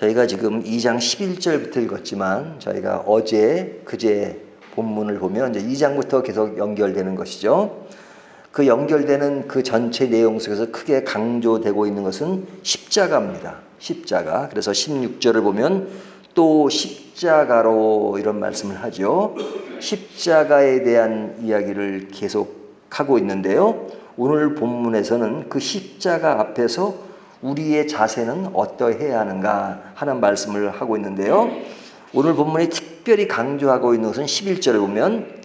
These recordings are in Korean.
저희가 지금 2장 11절부터 읽었지만 저희가 어제 그제 본문을 보면 이제 2장부터 계속 연결되는 것이죠. 그 연결되는 그 전체 내용 속에서 크게 강조되고 있는 것은 십자가입니다. 십자가. 그래서 16절을 보면 또 십자가로 이런 말씀을 하죠. 십자가에 대한 이야기를 계속하고 있는데요. 오늘 본문에서는 그 십자가 앞에서 우리의 자세는 어떠해야 하는가 하는 말씀을 하고 있는데요. 오늘 본문에 특별히 강조하고 있는 것은 11절을 보면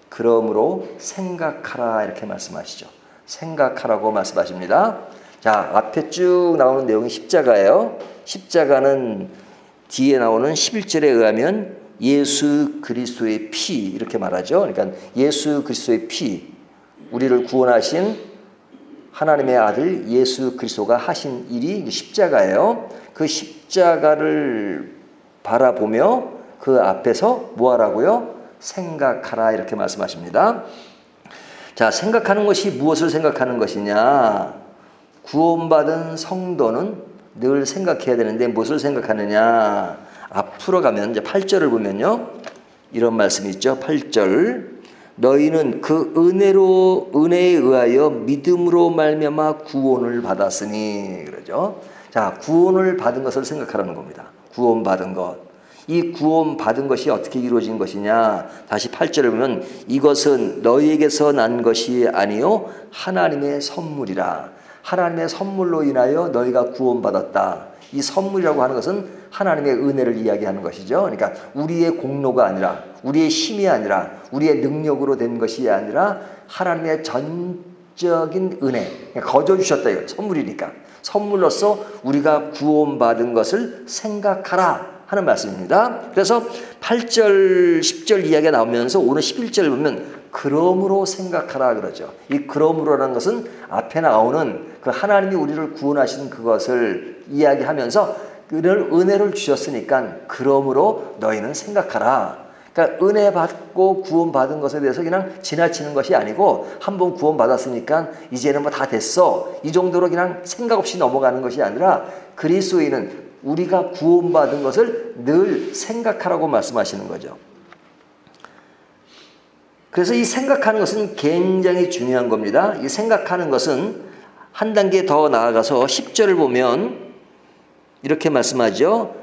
그러므로 생각하라 이렇게 말씀하시죠. 생각하라고 말씀하십니다. 자, 앞에 쭉 나오는 내용이 십자가예요. 십자가는 뒤에 나오는 11절에 의하면 예수 그리스도의 피 이렇게 말하죠. 그러니까 예수 그리스도의 피, 우리를 구원하신 하나님의 아들 예수 그리스도가 하신 일이 십자가예요. 그 십자가를 바라보며 그 앞에서 뭐 하라고요? 생각하라 이렇게 말씀하십니다. 자, 생각하는 것이 무엇을 생각하는 것이냐? 구원받은 성도는 늘 생각해야 되는데 무엇을 생각하느냐? 앞으로 가면 이제 8절을 보면요. 이런 말씀이 있죠. 8절. 너희는 그 은혜에 의하여 믿음으로 말미암아 구원을 받았으니 그러죠. 자, 구원을 받은 것을 생각하라는 겁니다. 구원받은 것. 이 구원받은 것이 어떻게 이루어진 것이냐? 다시 8절을 보면 이것은 너희에게서 난 것이 아니요 하나님의 선물이라. 하나님의 선물로 인하여 너희가 구원받았다. 이 선물이라고 하는 것은 하나님의 은혜를 이야기하는 것이죠. 그러니까 우리의 공로가 아니라 우리의 힘이 아니라 우리의 능력으로 된 것이 아니라 하나님의 전적인 은혜. 거저 주셨다 이거 선물이니까. 선물로서 우리가 구원받은 것을 생각하라 하는 말씀입니다. 그래서 8절, 10절 이야기가 나오면서 오늘 11절 보면 그러므로 생각하라 그러죠. 이 그러므로라는 것은 앞에 나오는 그 하나님이 우리를 구원하신 그것을 이야기하면서 그를 은혜를 주셨으니까 그러므로 너희는 생각하라. 그러니까 은혜 받고 구원받은 것에 대해서 그냥 지나치는 것이 아니고 한번 구원받았으니까 이제는 뭐 다 됐어. 이 정도로 그냥 생각 없이 넘어가는 것이 아니라 그리스도인은 우리가 구원받은 것을 늘 생각하라고 말씀하시는 거죠. 그래서 이 생각하는 것은 굉장히 중요한 겁니다. 이 생각하는 것은 한 단계 더 나아가서 10절을 보면 이렇게 말씀하죠.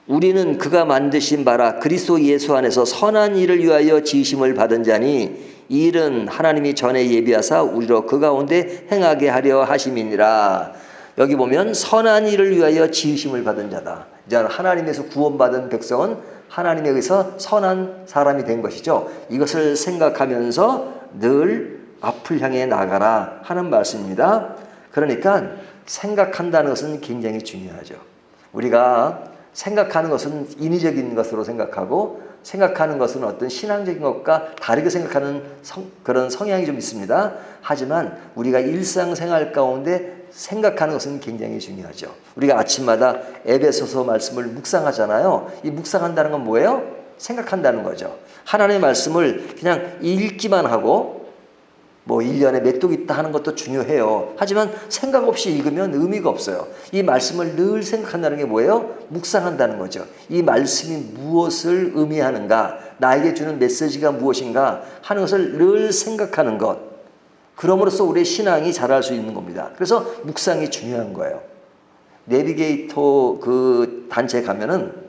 우리는 그가 만드신 바라 그리스도 예수 안에서 선한 일을 위하여 지으심을 받은 자니 이 일은 하나님이 전에 예비하사 우리로 그 가운데 행하게 하려 하심이니라. 여기 보면 선한 일을 위하여 지으심을 받은 자다. 이제 하나님에서 구원받은 백성은 하나님에 의해서 선한 사람이 된 것이죠. 이것을 생각하면서 늘 앞을 향해 나가라 하는 말씀입니다. 그러니까 생각한다는 것은 굉장히 중요하죠. 우리가 생각하는 것은 인위적인 것으로 생각하고 생각하는 것은 어떤 신앙적인 것과 다르게 생각하는 그런 성향이 좀 있습니다. 하지만 우리가 일상생활 가운데 생각하는 것은 굉장히 중요하죠. 우리가 아침마다 에베소서 말씀을 묵상하잖아요. 이 묵상한다는 건 뭐예요? 생각한다는 거죠. 하나님의 말씀을 그냥 읽기만 하고 뭐 1년에 몇 독 있다 하는 것도 중요해요. 하지만 생각 없이 읽으면 의미가 없어요. 이 말씀을 늘 생각한다는 게 뭐예요? 묵상한다는 거죠. 이 말씀이 무엇을 의미하는가, 나에게 주는 메시지가 무엇인가 하는 것을 늘 생각하는 것. 그럼으로써 우리의 신앙이 자랄 수 있는 겁니다. 그래서 묵상이 중요한 거예요. 내비게이터 그 단체에 가면은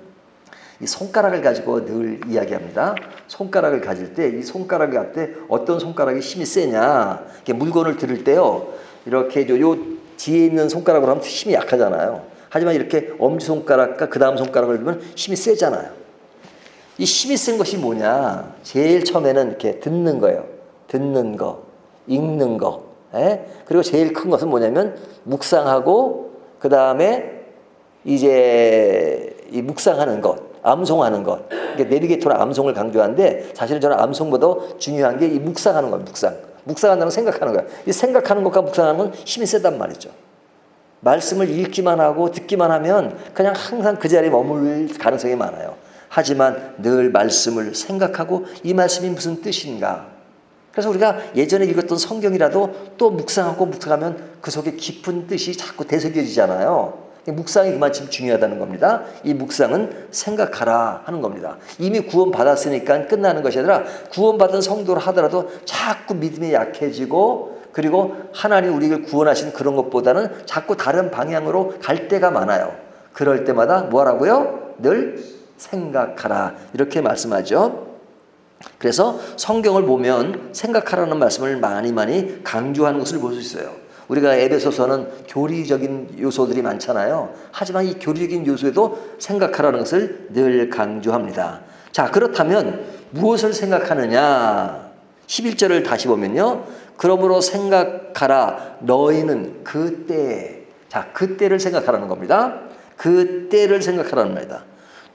이 손가락을 가지고 늘 이야기합니다. 손가락을 가질 때 이 손가락을 갖 때 어떤 손가락이 힘이 세냐. 이렇게 물건을 들을 때요. 이렇게 요 뒤에 있는 손가락으로 하면 힘이 약하잖아요. 하지만 이렇게 엄지손가락과 그 다음 손가락을 들면 힘이 세잖아요. 이 힘이 센 것이 뭐냐. 제일 처음에는 이렇게 듣는 거예요. 듣는 거, 읽는 거. 그리고 제일 큰 것은 뭐냐면 묵상하고 그 다음에 이제 이 묵상하는 것. 암송하는 것. 그러니까 내비게이터는 암송을 강조하는데 사실은 저는 암송보다 중요한 게 이 묵상하는 거예요. 묵상한다는 건 생각하는 거예요. 이 생각하는 것과 묵상하는 건 힘이 세단 말이죠. 말씀을 읽기만 하고 듣기만 하면 그냥 항상 그 자리에 머물 가능성이 많아요. 하지만 늘 말씀을 생각하고 이 말씀이 무슨 뜻인가. 그래서 우리가 예전에 읽었던 성경이라도 또 묵상하고 묵상하면 그 속에 깊은 뜻이 자꾸 되새겨지잖아요. 묵상이 그만큼 중요하다는 겁니다. 이 묵상은 생각하라 하는 겁니다. 이미 구원 받았으니까 끝나는 것이 아니라 구원받은 성도를 하더라도 자꾸 믿음이 약해지고 그리고 하나님 우리를 구원하신 그런 것보다는 자꾸 다른 방향으로 갈 때가 많아요. 그럴 때마다 뭐라고요? 늘 생각하라 이렇게 말씀하죠. 그래서 성경을 보면 생각하라는 말씀을 많이 강조하는 것을 볼 수 있어요. 우리가 에베소서는 교리적인 요소들이 많잖아요. 하지만 이 교리적인 요소에도 생각하라는 것을 늘 강조합니다. 자, 그렇다면 무엇을 생각하느냐? 11절을 다시 보면요. 그러므로 생각하라 너희는 그때. 자, 그때를 생각하라는 겁니다. 그때를 생각하라는 말이다.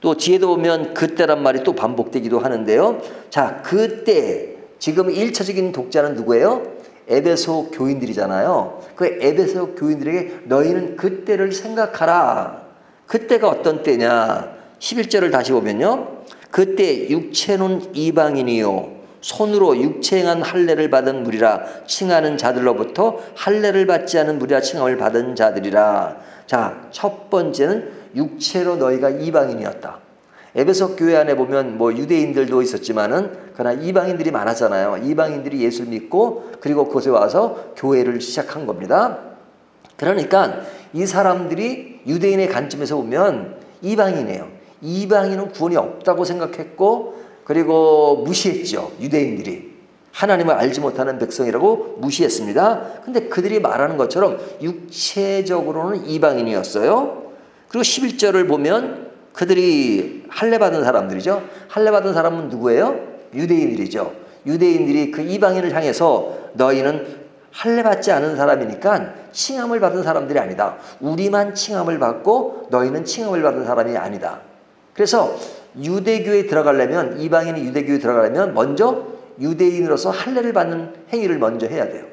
또 뒤에도 보면 그때란 말이 또 반복되기도 하는데요. 자, 그때 지금 1차적인 독자는 누구예요? 에베소 교인들이잖아요. 그 에베소 교인들에게 너희는 그때를 생각하라. 그때가 어떤 때냐? 11절을 다시 보면요. 그때 육체는 이방인이요 손으로 육체행한 할례를 받은 무리라 칭하는 자들로부터 할례를 받지 않은 무리라 칭함을 받은 자들이라. 자, 첫 번째는 육체로 너희가 이방인이었다. 에베소 교회 안에 보면 뭐 유대인들도 있었지만은 그러나 이방인들이 많았잖아요. 이방인들이 예수를 믿고 그리고 그곳에 와서 교회를 시작한 겁니다. 그러니까 이 사람들이 유대인의 관점에서 보면 이방인이에요. 이방인은 구원이 없다고 생각했고 그리고 무시했죠. 유대인들이. 하나님을 알지 못하는 백성이라고 무시했습니다. 근데 그들이 말하는 것처럼 육체적으로는 이방인이었어요. 그리고 11절을 보면 그들이 할례받은 사람들이죠. 할례받은 사람은 누구예요? 유대인들이죠. 유대인들이 그 이방인을 향해서 너희는 할례받지 않은 사람이니까 칭함을 받은 사람들이 아니다. 우리만 칭함을 받고 너희는 칭함을 받은 사람이 아니다. 그래서 유대교에 들어가려면 이방인이 유대교에 들어가려면 먼저 유대인으로서 할례를 받는 행위를 먼저 해야 돼요.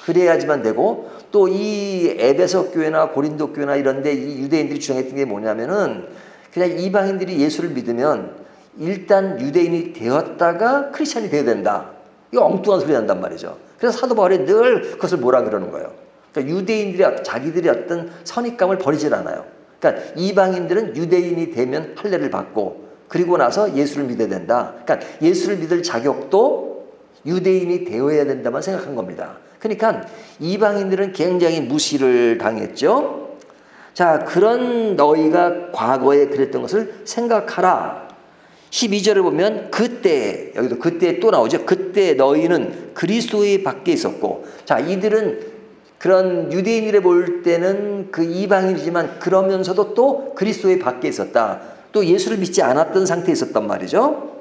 그래야지만 되고 또 이 에베소 교회나 고린도 교회나 이런 데 이 유대인들이 주장했던 게 뭐냐면은 그냥 이방인들이 예수를 믿으면 일단 유대인이 되었다가 크리스찬이 되어야 된다. 이거 엉뚱한 소리 한단 말이죠. 그래서 사도 바울이 늘 그것을 뭐라 그러는 거예요. 그러니까 유대인들이 자기들이 어떤 선입감을 버리질 않아요. 그러니까 이방인들은 유대인이 되면 할례를 받고 그리고 나서 예수를 믿어야 된다. 그러니까 예수를 믿을 자격도 유대인이 되어야 된다만 생각한 겁니다. 그러니까 이방인들은 굉장히 무시를 당했죠. 자, 그런 너희가 과거에 그랬던 것을 생각하라. 12절을 보면 그때, 여기도 그때 또 나오죠. 그때 너희는 그리스도의 밖에 있었고, 자, 이들은 그런 유대인이라 볼 때는 그 이방인이지만 그러면서도 또 그리스도의 밖에 있었다. 또 예수를 믿지 않았던 상태에 있었단 말이죠.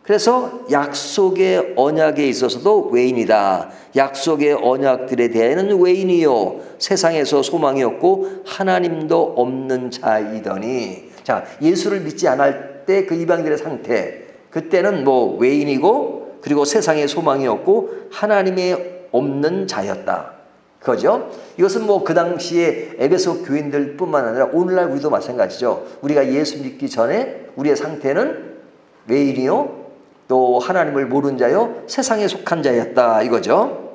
그래서 약속의 언약에 있어서도 외인이다. 약속의 언약들에 대해서는 외인이요 세상에서 소망이 없고 하나님도 없는 자이더니. 자, 예수를 믿지 않을 때 그 이방인들의 상태, 그때는 뭐 외인이고 그리고 세상에 소망이 없고 하나님이 없는 자였다. 그거죠. 이것은 뭐 그 당시에 에베소 교인들뿐만 아니라 오늘날 우리도 마찬가지죠. 우리가 예수 믿기 전에 우리의 상태는 외인이요 또 하나님을 모르는 자요 세상에 속한 자였다 이거죠.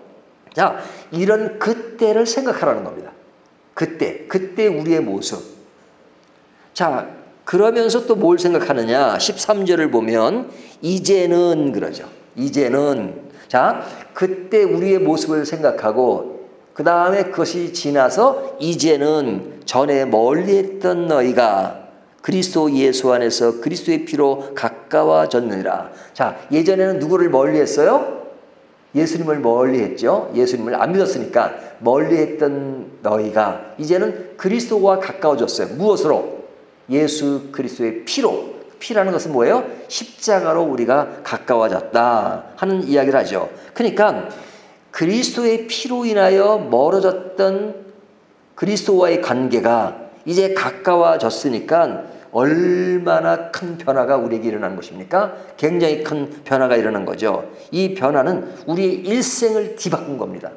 자, 이런 그때를 생각하라는 겁니다. 그때 우리의 모습. 자, 그러면서 또 뭘 생각하느냐? 13절을 보면 이제는 그러죠. 이제는. 자, 그때 우리의 모습을 생각하고 그 다음에 그것이 지나서 이제는 전에 멀리했던 너희가 그리스도 예수 안에서 그리스도의 피로 가까워졌느니라. 자, 예전에는 누구를 멀리했어요? 예수님을 멀리했죠. 예수님을 안 믿었으니까 멀리했던 너희가 이제는 그리스도와 가까워졌어요. 무엇으로? 예수 그리스도의 피로. 피라는 것은 뭐예요? 십자가로 우리가 가까워졌다 하는 이야기를 하죠. 그러니까 그리스도의 피로 인하여 멀어졌던 그리스도와의 관계가 이제 가까워졌으니까 얼마나 큰 변화가 우리에게 일어나는 것입니까? 굉장히 큰 변화가 일어난 거죠. 이 변화는 우리의 일생을 뒤바꾼 겁니다.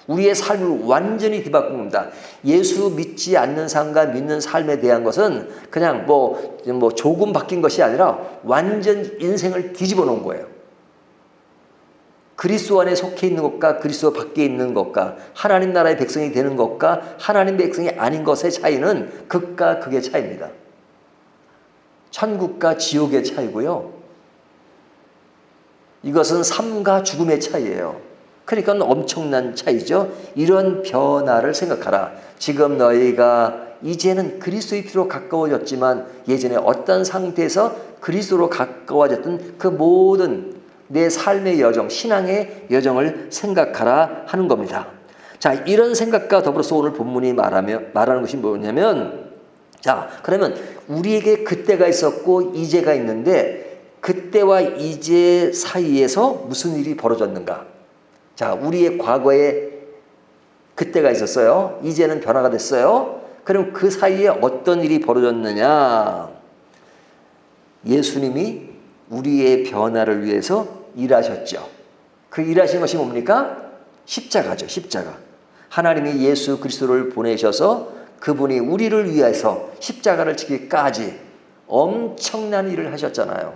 우리의 삶을 완전히 뒤바꾼 겁니다. 예수 믿지 않는 삶과 믿는 삶에 대한 것은 그냥 뭐 조금 바뀐 것이 아니라 완전 인생을 뒤집어 놓은 거예요. 그리스도 안에 속해 있는 것과 그리스도 밖에 있는 것과 하나님 나라의 백성이 되는 것과 하나님 백성이 아닌 것의 차이는 극과 극의 차이입니다. 천국과 지옥의 차이고요. 이것은 삶과 죽음의 차이예요. 그러니까 엄청난 차이죠. 이런 변화를 생각하라. 지금 너희가 이제는 그리스도의 피로 가까워졌지만 예전에 어떤 상태에서 그리스도로 가까워졌던 그 모든 내 삶의 여정, 신앙의 여정을 생각하라 하는 겁니다. 자, 이런 생각과 더불어서 오늘 본문이 말하는 것이 뭐냐면, 자, 그러면 우리에게 그때가 있었고 이제가 있는데 그때와 이제 사이에서 무슨 일이 벌어졌는가? 자, 우리의 과거에 그때가 있었어요. 이제는 변화가 됐어요. 그럼 그 사이에 어떤 일이 벌어졌느냐? 예수님이 우리의 변화를 위해서 일하셨죠. 그 일하신 것이 뭡니까? 십자가죠. 십자가. 하나님이 예수 그리스도를 보내셔서 그분이 우리를 위해서 십자가를 지기까지 엄청난 일을 하셨잖아요.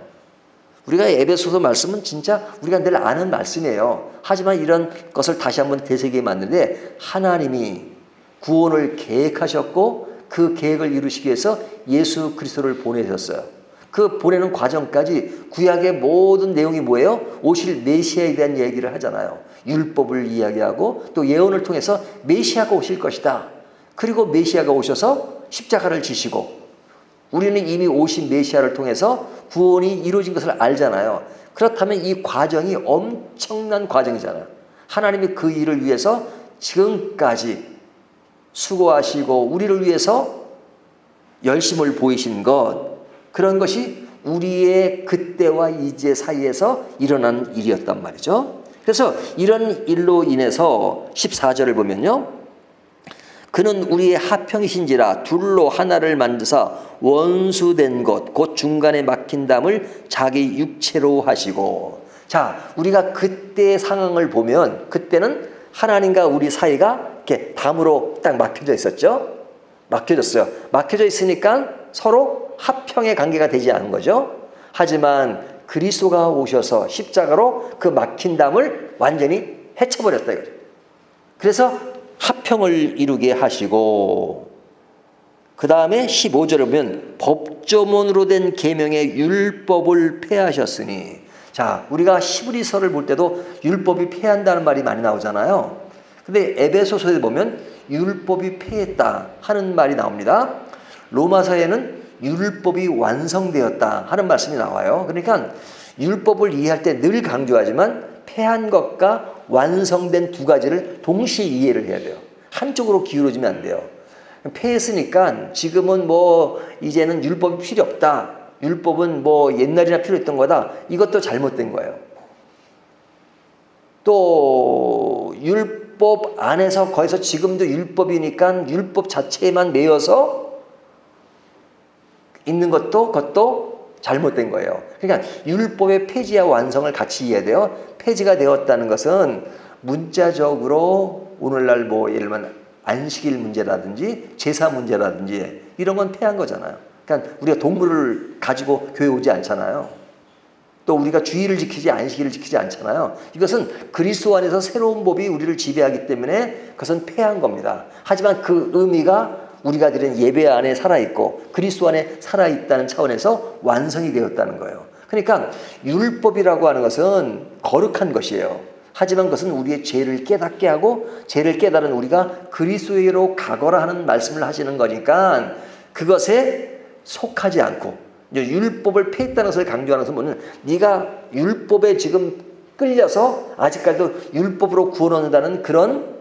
우리가 에베소서 말씀은 진짜 우리가 늘 아는 말씀이에요. 하지만 이런 것을 다시 한번 되새기게 만드는데 하나님이 구원을 계획하셨고 그 계획을 이루시기 위해서 예수 그리스도를 보내셨어요. 그 보내는 과정까지 구약의 모든 내용이 뭐예요? 오실 메시아에 대한 얘기를 하잖아요. 율법을 이야기하고 또 예언을 통해서 메시아가 오실 것이다. 그리고 메시아가 오셔서 십자가를 지시고 우리는 이미 오신 메시아를 통해서 구원이 이루어진 것을 알잖아요. 그렇다면 이 과정이 엄청난 과정이잖아요. 하나님이 그 일을 위해서 지금까지 수고하시고 우리를 위해서 열심을 보이신 것, 그런 것이 우리의 그때와 이제 사이에서 일어난 일이었단 말이죠. 그래서 이런 일로 인해서 14절을 보면요. 그는 우리의 합형이신지라 둘로 하나를 만드사 원수된 것 곧 중간에 막힌 담을 자기 육체로 하시고. 자, 우리가 그때의 상황을 보면 그때는 하나님과 우리 사이가 이렇게 담으로 딱 막혀져 있었죠. 막혀졌어요. 막혀져 있으니까 서로 합형의 관계가 되지 않은 거죠. 하지만 그리스도가 오셔서 십자가로 그 막힌 담을 완전히 헤쳐버렸다 이거죠. 그래서 합형을 이루게 하시고, 그 다음에 15절에 보면 법조문으로 된 계명의 율법을 폐하셨으니. 자, 우리가 히브리서를 볼 때도 율법이 폐한다는 말이 많이 나오잖아요. 근데 에베소서에 보면 율법이 폐했다 하는 말이 나옵니다. 로마서에는 율법이 완성되었다 하는 말씀이 나와요. 그러니까 율법을 이해할 때 늘 강조하지만 폐한 것과 완성된 두 가지를 동시에 이해를 해야 돼요. 한쪽으로 기울어지면 안 돼요. 폐했으니까 지금은 뭐 이제는 율법이 필요 없다. 율법은 뭐 옛날이나 필요했던 거다. 이것도 잘못된 거예요. 또 율법 안에서 거기서 지금도 율법이니까 율법 자체에만 매여서 있는 것도 그것도 잘못된 거예요. 그러니까 율법의 폐지와 완성을 같이 이해해야 돼요. 폐지가 되었다는 것은 문자적으로 오늘날 뭐 예를 들면 안식일 문제라든지 제사 문제라든지 이런 건 폐한 거잖아요. 그러니까 우리가 동물을 가지고 교회 오지 않잖아요. 또 우리가 주일을 지키지 안식일을 지키지 않잖아요. 이것은 그리스도 안에서 새로운 법이 우리를 지배하기 때문에 그것은 폐한 겁니다. 하지만 그 의미가 우리가 드리는 예배 안에 살아있고 그리스도 안에 살아있다는 차원에서 완성이 되었다는 거예요. 그러니까 율법이라고 하는 것은 거룩한 것이에요. 하지만 그것은 우리의 죄를 깨닫게 하고 죄를 깨달은 우리가 그리스도로 가거라 하는 말씀을 하시는 거니까 그것에 속하지 않고 이제 율법을 폐했다는 것을 강조하는 것은 뭐냐면 네가 율법에 지금 끌려서 아직까지도 율법으로 구원 얻는다는 그런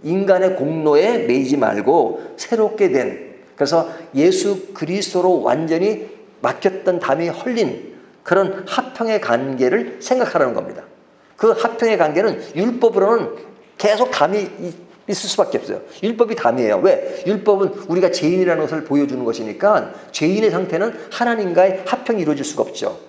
인간의 공로에 매이지 말고 새롭게 된, 그래서 예수 그리스도로 완전히 막혔던 담이 헐린 그런 합형의 관계를 생각하라는 겁니다. 그 합형의 관계는 율법으로는 계속 담이 있을 수밖에 없어요. 율법이 담이에요. 왜? 율법은 우리가 죄인이라는 것을 보여주는 것이니까 죄인의 상태는 하나님과의 합형이 이루어질 수가 없죠.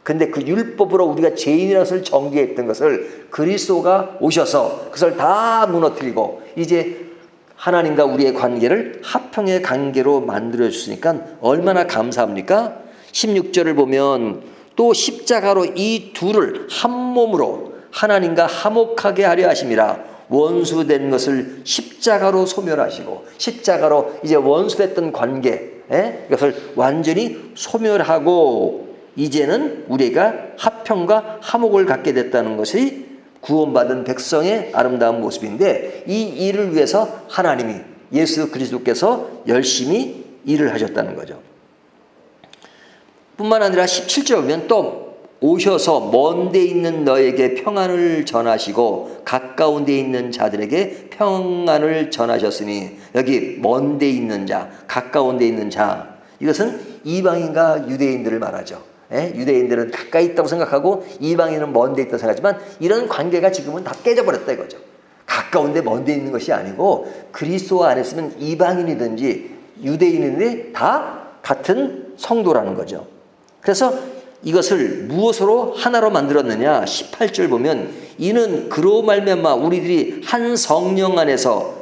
근데 그 율법으로 우리가 죄인이라는 것을 정죄했던 것을 그리스도가 오셔서 그것을 다 무너뜨리고 이제 하나님과 우리의 관계를 합형의 관계로 만들어 주시니까 얼마나 감사합니까? 16절을 보면 또 십자가로 이 둘을 한 몸으로 하나님과 화목하게 하려 하심이라. 원수된 것을 십자가로 소멸하시고, 십자가로 이제 원수됐던 관계, 이것을 완전히 소멸하고 이제는 우리가 화평과 화목을 갖게 됐다는 것이 구원받은 백성의 아름다운 모습인데, 이 일을 위해서 하나님이, 예수 그리스도께서 열심히 일을 하셨다는 거죠. 뿐만 아니라 17절 보면 또 오셔서 먼 데 있는 너에게 평안을 전하시고 가까운 데 있는 자들에게 평안을 전하셨으니, 여기 먼 데 있는 자, 가까운 데 있는 자, 이것은 이방인과 유대인들을 말하죠. 유대인들은 가까이 있다고 생각하고 이방인은 먼 데 있다고 생각하지만 이런 관계가 지금은 다 깨져버렸다 이거죠. 가까운데 먼 데 있는 것이 아니고 그리스도 안에 있으면 이방인이든지 유대인이든지 다 같은 성도라는 거죠. 그래서 이것을 무엇으로 하나로 만들었느냐? 18절 보면 이는 그로 말미암아 우리들이 한 성령 안에서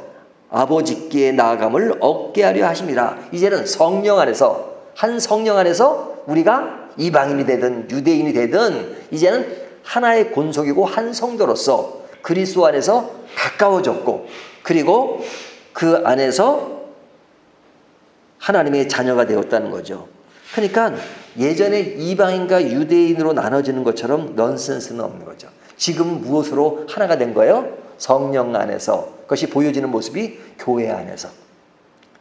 아버지께 나아감을 얻게 하려 하심이라. 이제는 성령 안에서, 한 성령 안에서 우리가 이방인이 되든 유대인이 되든 이제는 하나의 권속이고 한 성도로서 그리스도 안에서 가까워졌고, 그리고 그 안에서 하나님의 자녀가 되었다는 거죠. 그러니까 예전에 이방인과 유대인으로 나눠지는 것처럼 넌센스는 없는 거죠. 지금 무엇으로 하나가 된 거예요? 성령 안에서. 그것이 보여지는 모습이 교회 안에서.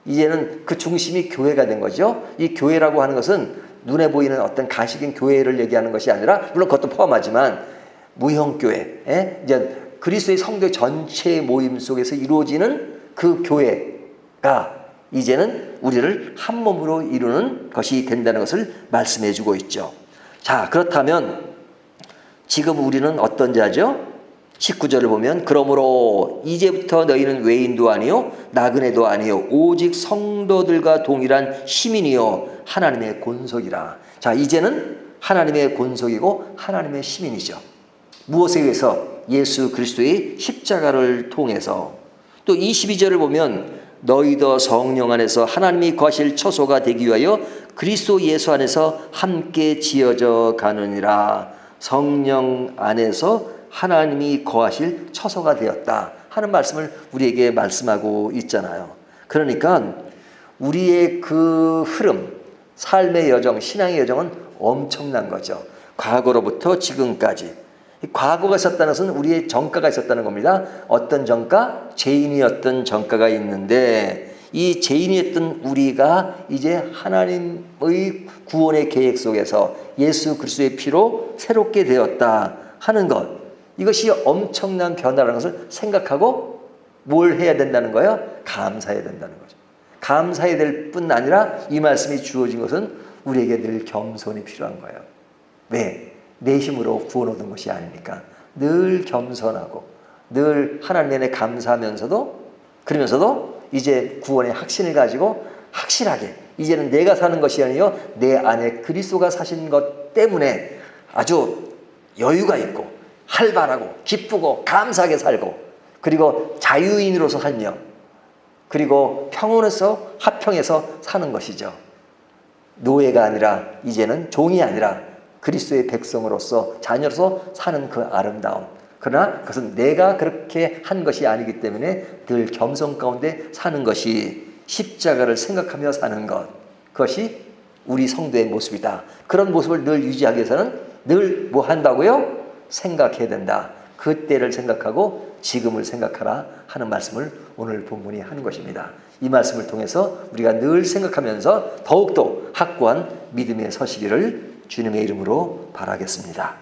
이제는 그 중심이 교회가 된 거죠. 이 교회라고 하는 것은 눈에 보이는 어떤 가식인 교회를 얘기하는 것이 아니라, 물론 그것도 포함하지만 무형교회, 이제 그리스도의 성도 전체의 모임 속에서 이루어지는 그 교회가 이제는 우리를 한 몸으로 이루는 것이 된다는 것을 말씀해 주고 있죠. 자, 그렇다면 지금 우리는 어떤 자죠? 19절을 보면 그러므로 이제부터 너희는 외인도 아니요 나그네도 아니요 오직 성도들과 동일한 시민이요 하나님의 권속이라. 자, 이제는 하나님의 권속이고 하나님의 시민이죠. 무엇에 의해서? 예수 그리스도의 십자가를 통해서. 또 22절을 보면 너희도 성령 안에서 하나님이 거하실 처소가 되기 위하여 그리스도 예수 안에서 함께 지어져 가느니라. 성령 안에서 하나님이 거하실 처소가 되었다 하는 말씀을 우리에게 말씀하고 있잖아요. 그러니까 우리의 그 흐름, 삶의 여정, 신앙의 여정은 엄청난 거죠. 과거로부터 지금까지. 과거가 있었다는 것은 우리의 전가가 있었다는 겁니다. 어떤 전가? 죄인이었던 전가가 있는데, 이 죄인이었던 우리가 이제 하나님의 구원의 계획 속에서 예수 그리스도의 피로 새롭게 되었다 하는 것, 이것이 엄청난 변화라는 것을 생각하고 뭘 해야 된다는 거예요? 감사해야 된다는 거죠. 감사해야 될 뿐 아니라 이 말씀이 주어진 것은 우리에게 늘 겸손이 필요한 거예요. 왜? 내 힘으로 구원 얻은 것이 아니니까 늘 겸손하고 늘 하나님 안에 감사하면서도, 그러면서도 이제 구원의 확신을 가지고 확실하게 이제는 내가 사는 것이 아니요 내 안에 그리스도가 사신 것 때문에 아주 여유가 있고 활발하고 기쁘고 감사하게 살고, 그리고 자유인으로서 살며, 그리고 평온해서 화평해서 사는 것이죠. 노예가 아니라 이제는 종이 아니라 그리스도의 백성으로서 자녀로서 사는 그 아름다움. 그러나 그것은 내가 그렇게 한 것이 아니기 때문에 늘 겸손 가운데 사는 것이, 십자가를 생각하며 사는 것, 그것이 우리 성도의 모습이다. 그런 모습을 늘 유지하기 위해서는 늘 뭐 한다고요? 생각해야 된다. 그때를 생각하고 지금을 생각하라 하는 말씀을 오늘 본문이 하는 것입니다. 이 말씀을 통해서 우리가 늘 생각하면서 더욱더 확고한 믿음에 서시기를 주님의 이름으로 바라겠습니다.